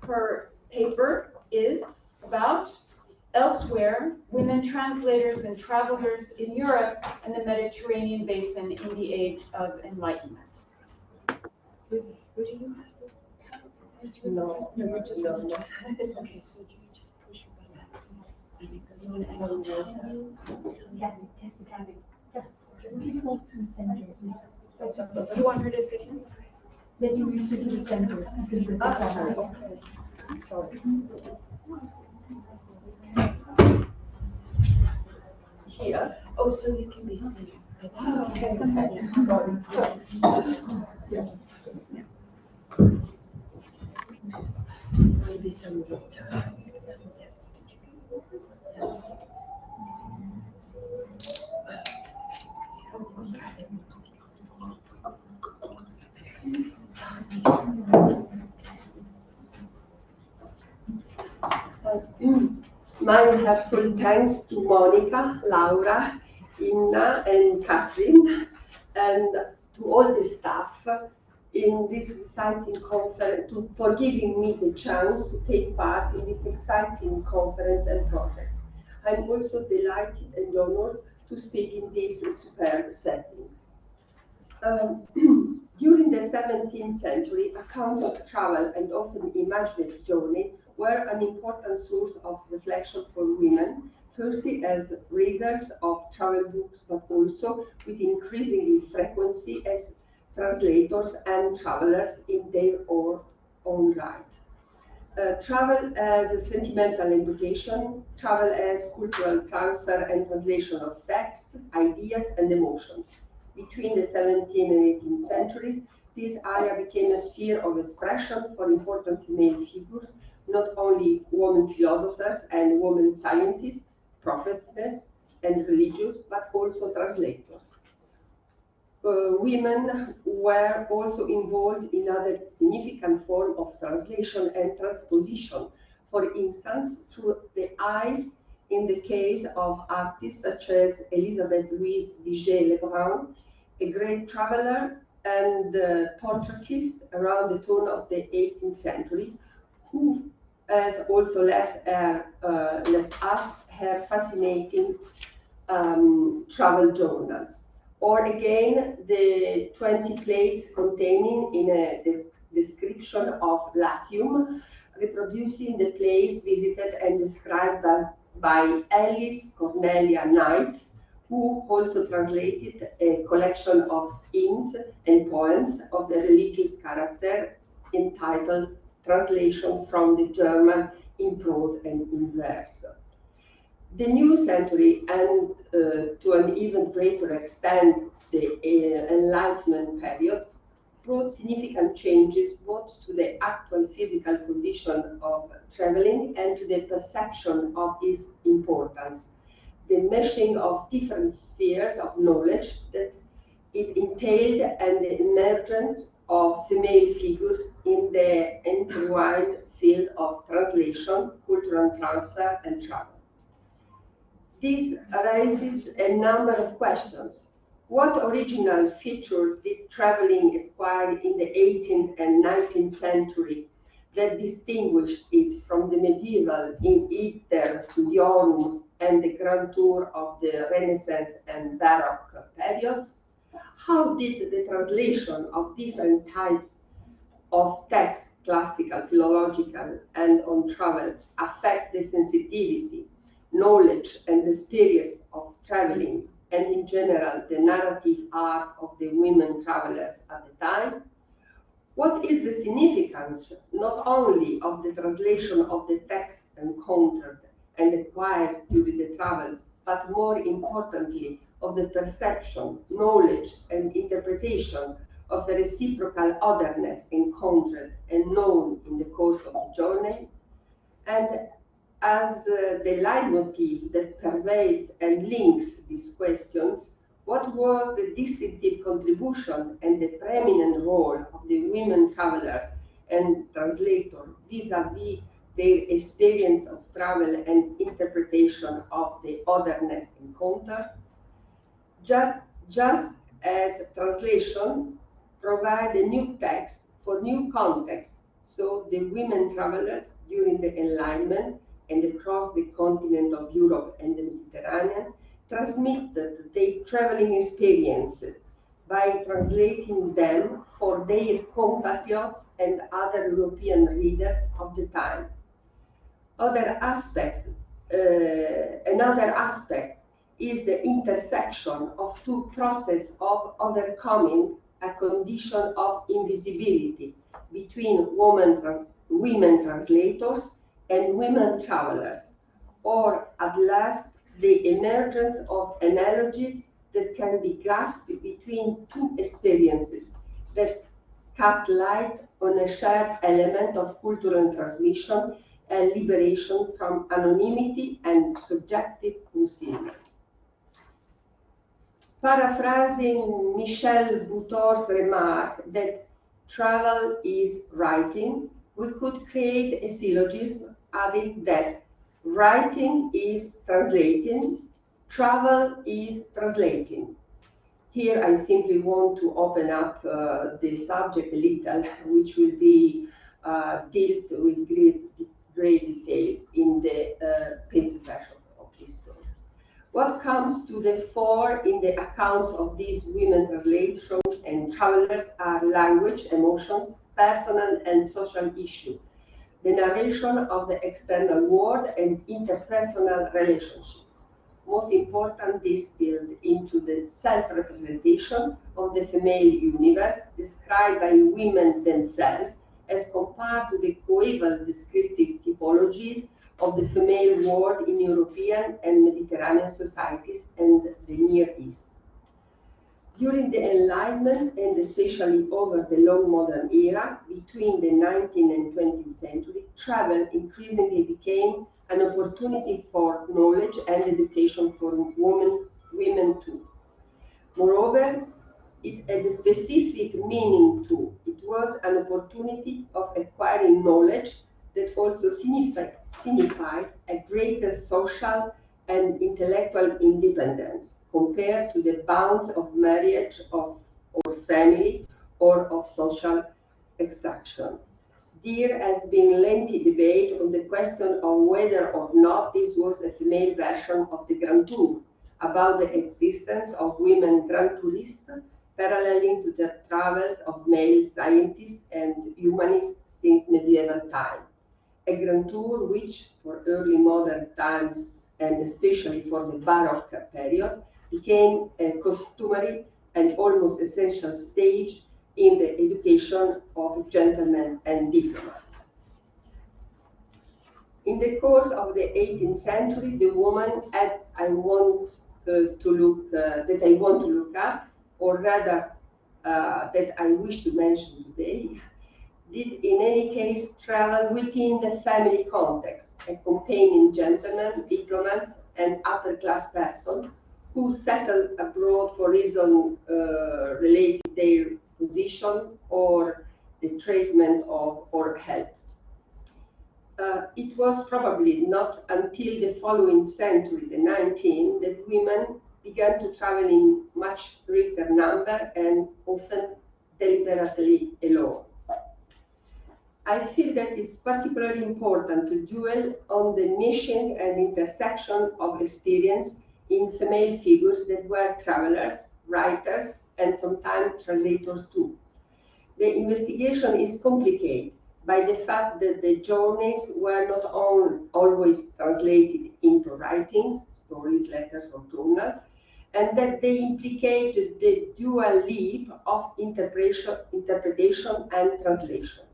her paper is about Elsewhere, Women Translators and Travelers in Europe and the Mediterranean Basin in the Age of Enlightenment. No, we're just going to. Okay, so you just push your button. And it goes on and I'll tell you. You want her to sit here? Then you reach to the center. Okay. Sorry. Here. Oh, so you can be seated. Oh, okay. Sorry. Yeah. Maybe some water. Yes. My heartfelt thanks to Monica, Laura, Inna, and Catherine, and to all the staff in this exciting conference for giving me the chance to take part in this exciting conference and project. I'm also delighted and honored to speak in these superb settings. During the 17th century, accounts of travel and often imaginary journey were an important source of reflection for women, firstly as readers of travel books, but also with increasing frequency as translators and travelers in their own right. Travel as a sentimental education, travel as cultural transfer and translation of text, ideas, and emotions. Between the 17th and 18th centuries, this area became a sphere of expression for important female figures, not only women philosophers and women scientists, prophetess, and religious, but also translators. Women were also involved in other significant forms of translation and transposition, for instance, through the eyes in the case of artists such as Elisabeth Louise Vigée-Lebrun, a great traveler and portraitist around the turn of the 18th century, who has also left us her fascinating travel journals. Or again, the 20 plates containing in a description of Latium, reproducing the place visited and described by Alice Cornelia Knight, who also translated a collection of hymns and poems of a religious character entitled Translation from the German in Prose and in Verse. The new century, and to an even greater extent the Enlightenment period, brought significant changes both to the actual physical condition of traveling and to the perception of its importance, the meshing of different spheres of knowledge that it entailed, and the emergence of female figures in the intertwined field of translation, cultural transfer, and travel. This raises a number of questions. What original features did traveling acquire in the 18th and 19th century that distinguished it from the medieval in Iter Studiorum and the Grand Tour of the Renaissance and Baroque periods? How did the translation of different types of text, classical, philological, and on travel, affect the sensitivity, knowledge, and experience of traveling, and in general the narrative art of the women travelers at the time? What is the significance not only of the translation of the text encountered and acquired during the travels, but more importantly of the perception, knowledge, and interpretation of the reciprocal otherness encountered and known in the course of the journey? And as the leitmotif that pervades and links these questions, what was the distinctive contribution and the preeminent role of the women travelers and translators vis-à-vis their experience of travel and interpretation of the otherness encountered? Just as translation provides a new text for new context, so the the women travelers during the Enlightenment and across the continent of Europe and the Mediterranean transmitted their traveling experiences by translating them for their compatriots and other European readers of the time. Another aspect is the intersection of two processes of overcoming a condition of invisibility between women translators and women travelers, or at last the emergence of analogies that can be grasped between two experiences that cast light on a shared element of cultural transmission and liberation from anonymity and subjective concealment. Paraphrasing Michel Butor's remark that travel is writing, we could create a syllogism adding that writing is translating, travel is translating. Here I simply want to open up the subject a little, which will be dealt with great detail in the printed version of this story. What comes to the fore in the accounts of these women translations and travelers are language, emotions, personal and social issues, the narration of the external world and interpersonal relationships. Most important, this build into the self-representation of the female universe described by women themselves as compared to the coeval descriptive typologies of the female world in European and Mediterranean societies and the Near East. During the Enlightenment, and especially over the long modern era, between the 19th and 20th century, travel increasingly became an opportunity for knowledge and education for women too. Moreover, it had a specific meaning too. It was an opportunity of acquiring knowledge that also signified a greater social and intellectual independence compared to the bounds of marriage or family or of social extraction. There has been lengthy debate on the question of whether or not this was a female version of the Grand Tour, about the existence of women Grand Tourists paralleling to the travels of male scientists and humanists since medieval times. A Grand Tour which, for early modern times and especially for the Baroque period, became a customary and almost essential stage in the education of gentlemen and diplomats. In the course of the 18th century, the woman that I want to look up, or rather that I wish to mention today, did in any case travel within the family context, accompanying gentlemen, diplomats, and upper-class persons who settled abroad for reasons related to their position or the treatment of or health. It was probably not until the following century, the 19th, that women began to travel in much greater number and often deliberately alone. I feel that it's particularly important to dwell on the meshing and intersection of experience in female figures that were travelers, writers, and sometimes translators too. The investigation is complicated by the fact that the journeys were not always translated into writings, stories, letters, or journals, and that they implicated the dual leap of interpretation and translation.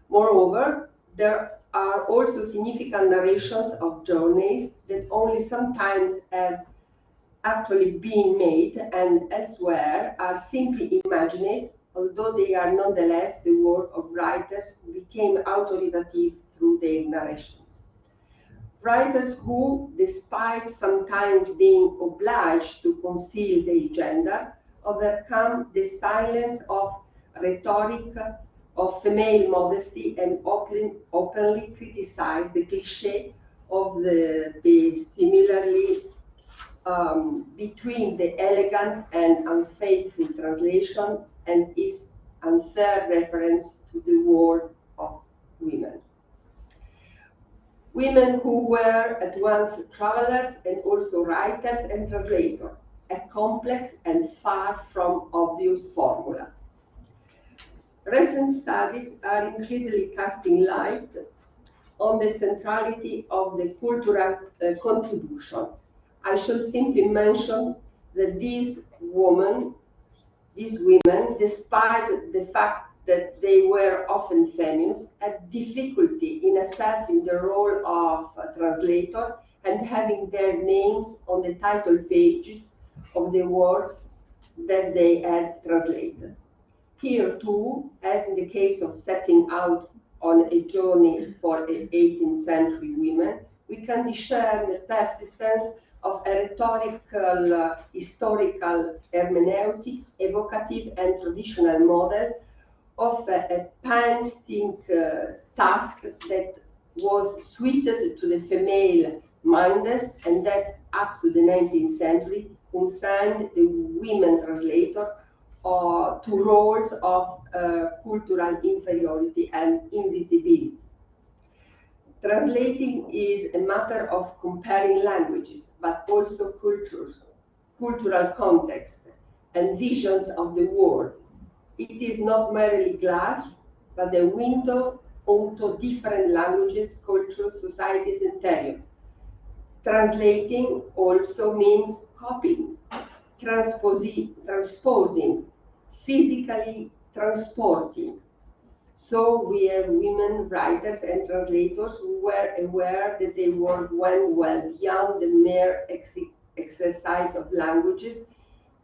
Moreover, there are also significant narrations of journeys that only sometimes have actually been made and elsewhere are simply imagined, although they are nonetheless the work of writers who became authoritative through their narrations. Writers who, despite sometimes being obliged to conceal their gender, overcome the silence of rhetoric of female modesty and openly criticize the cliché of the similarly between the elegant and unfaithful translation and its unfair reference to the world of women. Women who were at once travelers and also writers and translators, a complex and far from obvious formula. Recent studies are increasingly casting light on the centrality of the cultural contribution. I shall simply mention that these women, despite the fact that they were often feminist, had difficulty in asserting the role of a translator and having their names on the title pages of the works that they had translated. Here too, as in the case of setting out on a journey for 18th century women, we can discern the persistence of a rhetorical, historical hermeneutic, evocative and traditional model of a painstaking task that was suited to the female minded and that up to the 19th century consigned the women translator to roles of cultural inferiority and invisibility. Translating is a matter of comparing languages, but also cultures, cultural context, and visions of the world. It is not merely glass, but a window onto different languages, cultures, societies, and periods. Translating also means copying, transposing, physically transporting. So we have women writers and translators who were aware that their work went well beyond the mere exercise of languages,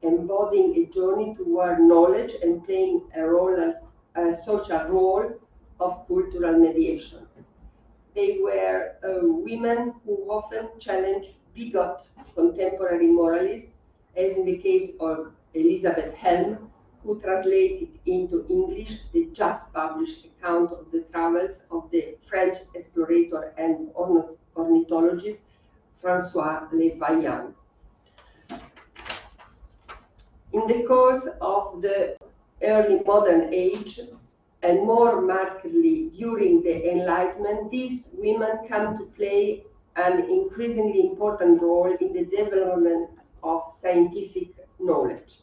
embodying a journey toward knowledge and playing a role as a social role of cultural mediation. They were women who often challenged bigot contemporary moralists, as in the case of Elizabeth Helm, who translated into English the just published account of the travels of the French explorator and ornithologist François Le Vaillant. In the course of the early modern age, and more markedly during the Enlightenment, these women come to play an increasingly important role in the development of scientific knowledge.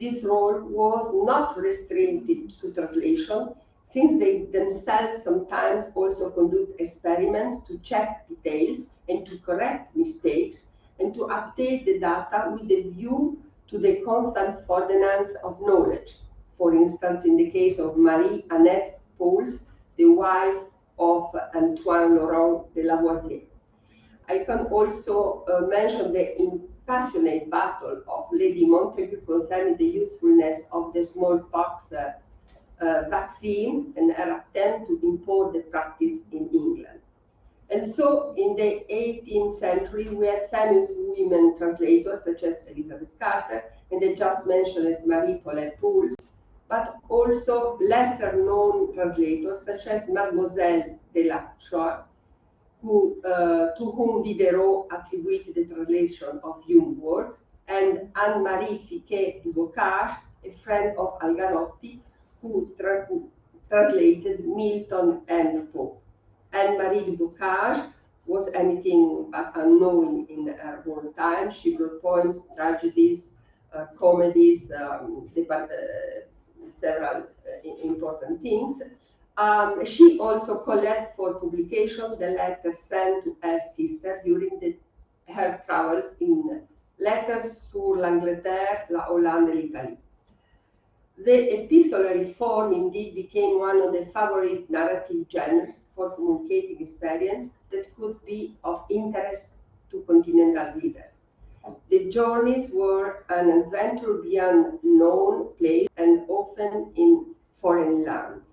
This role was not restricted to translation, since they themselves sometimes also conduct experiments to check details and to correct mistakes and to update the data with a view to the constant furtherance of knowledge. For instance, in the case of Marie-Annette Pauls, the wife of Antoine Laurent de Lavoisier. I can also mention the passionate battle of Lady Montagu concerning the usefulness of the smallpox vaccine and her attempt to import the practice in England. And so in the 18th century, we have famous women translators such as Elizabeth Carter and the just mentioned Marie Paulette Pauls, but also lesser known translators such as Mademoiselle de la Choix, to whom Diderot attributed the translation of Hume's works, and Anne-Marie Fiquet du Bocage, a friend of Algarotti, who translated Milton and Poe. Anne-Marie du Bocage was anything but unknown in her own time. She wrote poems, tragedies, comedies, several important things. She also collected for publication the letters sent to her sister during her travels in Letters sur l'Angleterre, la Hollande, and l'Italie. The epistolary form indeed became one of the favorite narrative genres for communicating experience that could be of interest to continental readers. The journeys were an adventure beyond known place and often in foreign lands.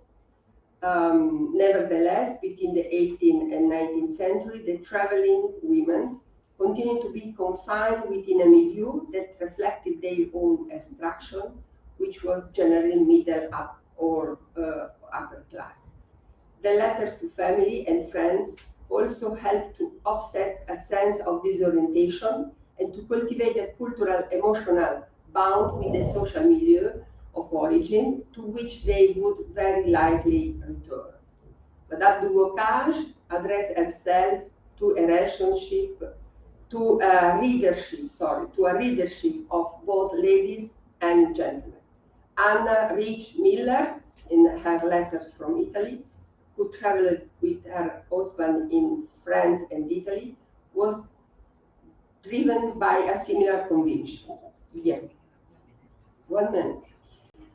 Nevertheless, between the 18th and 19th century, the traveling women continued to be confined within a milieu that reflected their own extraction, which was generally middle up or upper class. The letters to family and friends also helped to offset a sense of disorientation and to cultivate a cultural emotional bound with the social milieu of origin to which they would very likely return. Madame du Bocage address herself to a relationship, to a readership of both ladies and gentlemen. Anna Rich Miller, in her letters from Italy, who traveled with her husband in France and Italy, was driven by a similar conviction. Yeah. 1 minute.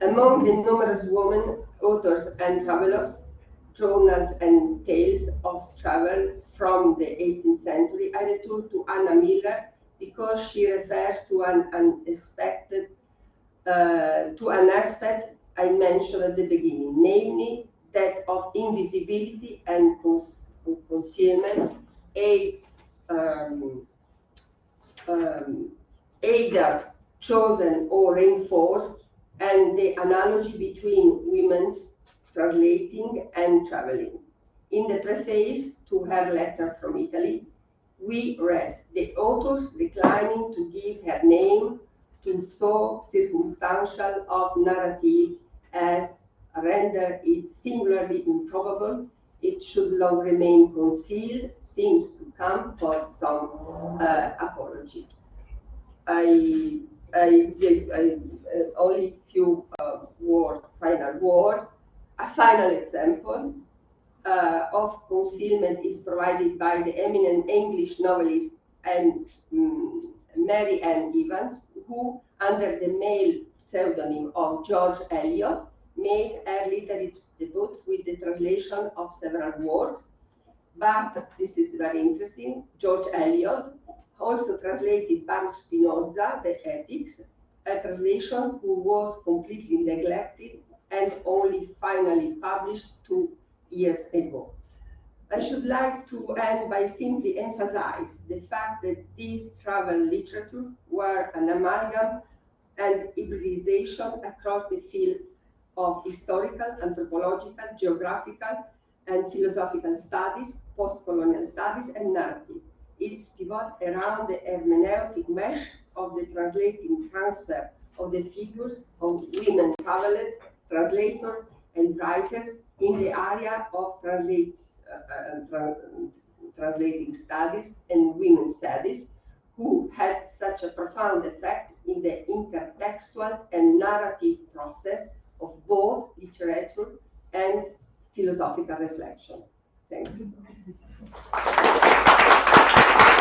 Among the numerous women, authors and travelers, journals and tales of travel from the 18th century, I return to Anna Miller because she refers to an aspect I mentioned at the beginning, namely that of invisibility and concealment, either chosen or reinforced, and the analogy between women's translating and traveling. In the preface to her letter from Italy, we read the author's declining to give her name to so circumstantial of narrative as render it singularly improbable it should long remain concealed seems to come for some apology. I gave only few final words. A final example of concealment is provided by the eminent English novelist and Mary Ann Evans, who, under the male pseudonym of George Eliot, made her literary debut with the translation of several works. But this is very interesting. George Eliot also translated Baruch Spinoza, The Ethics, a translation who was completely neglected and only finally published 2 years ago. I should like to end by simply emphasize the fact that these travel literature were an amalgam and hybridization across the field of historical, anthropological, geographical, and philosophical studies, post-colonial studies, and narrative. It's pivot around the hermeneutic mesh of the translating transfer of the figures of women travelers, translators, and writers in the area of translating studies and women's studies, who had such a profound effect in the intertextual and narrative process of both literature and philosophical reflection. Thanks.